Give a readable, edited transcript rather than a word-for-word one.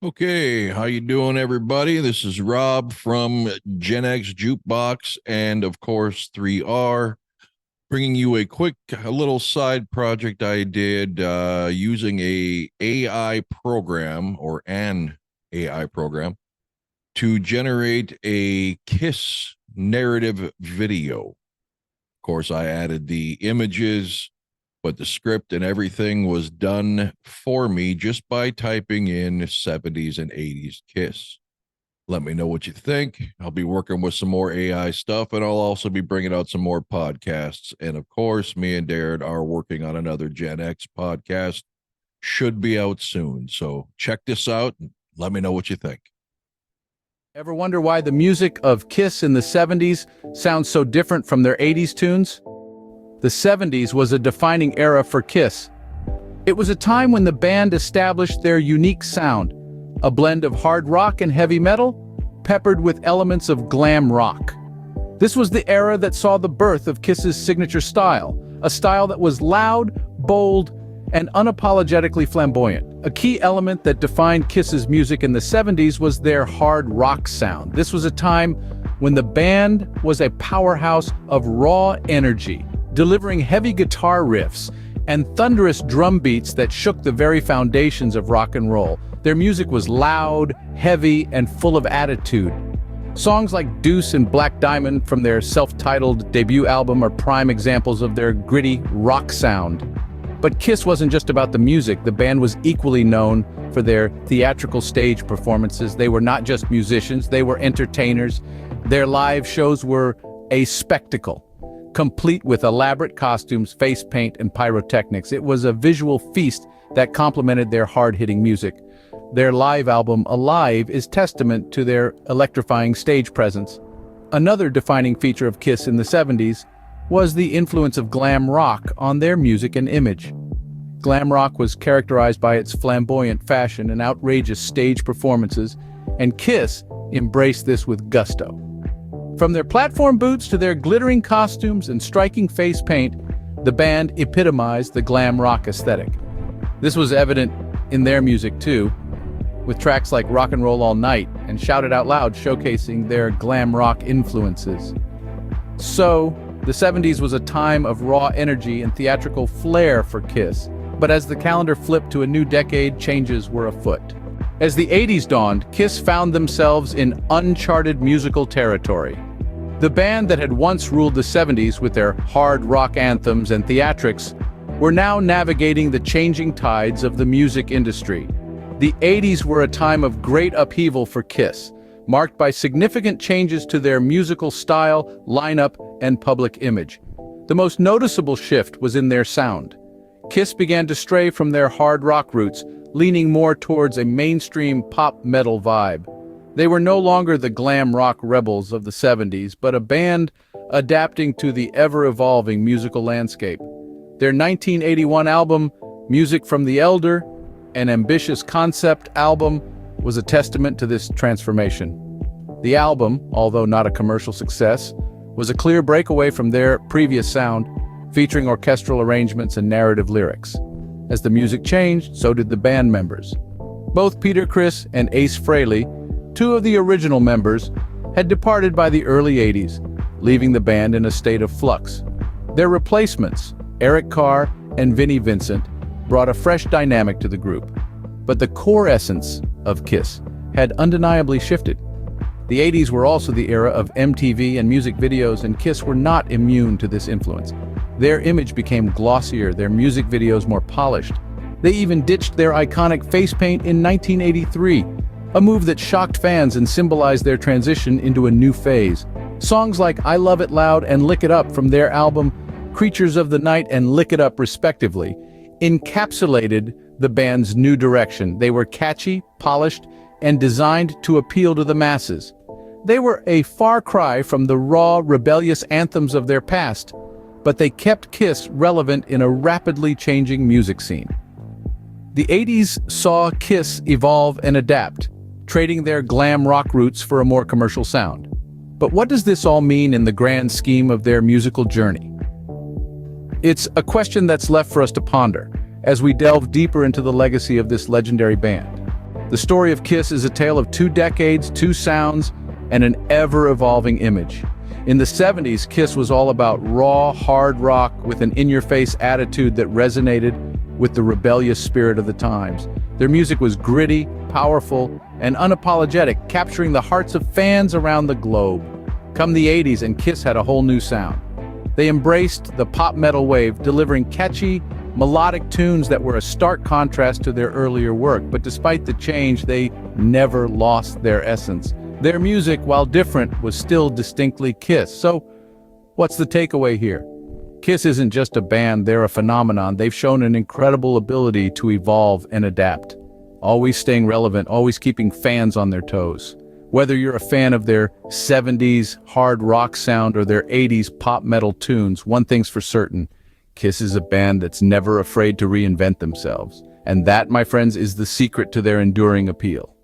Okay, how you doing, everybody? This is Rob from Gen X Jukebox and, of course, 3R, bringing you a little side project I did using a AI program or an AI program to generate a Kiss narrative video. Of course, I added the images, but the script and everything was done for me just by typing in 70s and 80s Kiss. Let me know what you think. I'll be working with some more AI stuff, and I'll also be bringing out some more podcasts. And of course, me and Darren are working on another Gen X podcast. Should be out soon. So check this out and let me know what you think. Ever wonder why the music of Kiss in the 70s sounds so different from their 80s tunes? The 70s was a defining era for Kiss. It was a time when the band established their unique sound, a blend of hard rock and heavy metal, peppered with elements of glam rock. This was the era that saw the birth of Kiss's signature style, a style that was loud, bold, and unapologetically flamboyant. A key element that defined Kiss's music in the 70s was their hard rock sound. This was a time when the band was a powerhouse of raw energy, delivering heavy guitar riffs and thunderous drum beats that shook the very foundations of rock and roll. Their music was loud, heavy, and full of attitude. Songs like Deuce and Black Diamond from their self-titled debut album are prime examples of their gritty rock sound. But Kiss wasn't just about the music. The band was equally known for their theatrical stage performances. They were not just musicians, they were entertainers. Their live shows were a spectacle, complete with elaborate costumes, face paint, and pyrotechnics. It was a visual feast that complemented their hard-hitting music. Their live album, Alive, is testament to their electrifying stage presence. Another defining feature of Kiss in the 70s was the influence of glam rock on their music and image. Glam rock was characterized by its flamboyant fashion and outrageous stage performances, and Kiss embraced this with gusto. From their platform boots to their glittering costumes and striking face paint, the band epitomized the glam rock aesthetic. This was evident in their music too, with tracks like Rock and Roll All Night and Shout It Out Loud showcasing their glam rock influences. So, the 70s was a time of raw energy and theatrical flair for Kiss, but as the calendar flipped to a new decade, changes were afoot. As the 80s dawned, Kiss found themselves in uncharted musical territory. The band that had once ruled the 70s with their hard rock anthems and theatrics were now navigating the changing tides of the music industry. The 80s were a time of great upheaval for Kiss, marked by significant changes to their musical style, lineup, and public image. The most noticeable shift was in their sound. Kiss began to stray from their hard rock roots, leaning more towards a mainstream pop metal vibe. They were no longer the glam rock rebels of the 70s, but a band adapting to the ever-evolving musical landscape. Their 1981 album, Music from the Elder, an ambitious concept album, was a testament to this transformation. The album, although not a commercial success, was a clear breakaway from their previous sound, featuring orchestral arrangements and narrative lyrics. As the music changed, so did the band members. Both Peter Criss and Ace Frehley, two of the original members, had departed by the early 80s, leaving the band in a state of flux. Their replacements, Eric Carr and Vinnie Vincent, brought a fresh dynamic to the group. But the core essence of Kiss had undeniably shifted. The 80s were also the era of MTV and music videos, and Kiss were not immune to this influence. Their image became glossier, their music videos more polished. They even ditched their iconic face paint in 1983, a move that shocked fans and symbolized their transition into a new phase. Songs like I Love It Loud and Lick It Up from their album Creatures of the Night and Lick It Up respectively encapsulated the band's new direction. They were catchy, polished, and designed to appeal to the masses. They were a far cry from the raw, rebellious anthems of their past, but they kept Kiss relevant in a rapidly changing music scene. The 80s saw Kiss evolve and adapt, trading their glam rock roots for a more commercial sound. But what does this all mean in the grand scheme of their musical journey? It's a question that's left for us to ponder as we delve deeper into the legacy of this legendary band. The story of Kiss is a tale of 2 decades, 2 sounds, and an ever-evolving image. In the 70s, Kiss was all about raw, hard rock with an in-your-face attitude that resonated with the rebellious spirit of the times. Their music was gritty, powerful, and unapologetic, capturing the hearts of fans around the globe. Come the 80s, and Kiss had a whole new sound. They embraced the pop metal wave, delivering catchy, melodic tunes that were a stark contrast to their earlier work. But despite the change, they never lost their essence. Their music, while different, was still distinctly Kiss. So, what's the takeaway here? Kiss isn't just a band, they're a phenomenon. They've shown an incredible ability to evolve and adapt, always staying relevant, always keeping fans on their toes. Whether you're a fan of their 70s hard rock sound or their 80s pop metal tunes, one thing's for certain: Kiss is a band that's never afraid to reinvent themselves. And that, my friends, is the secret to their enduring appeal.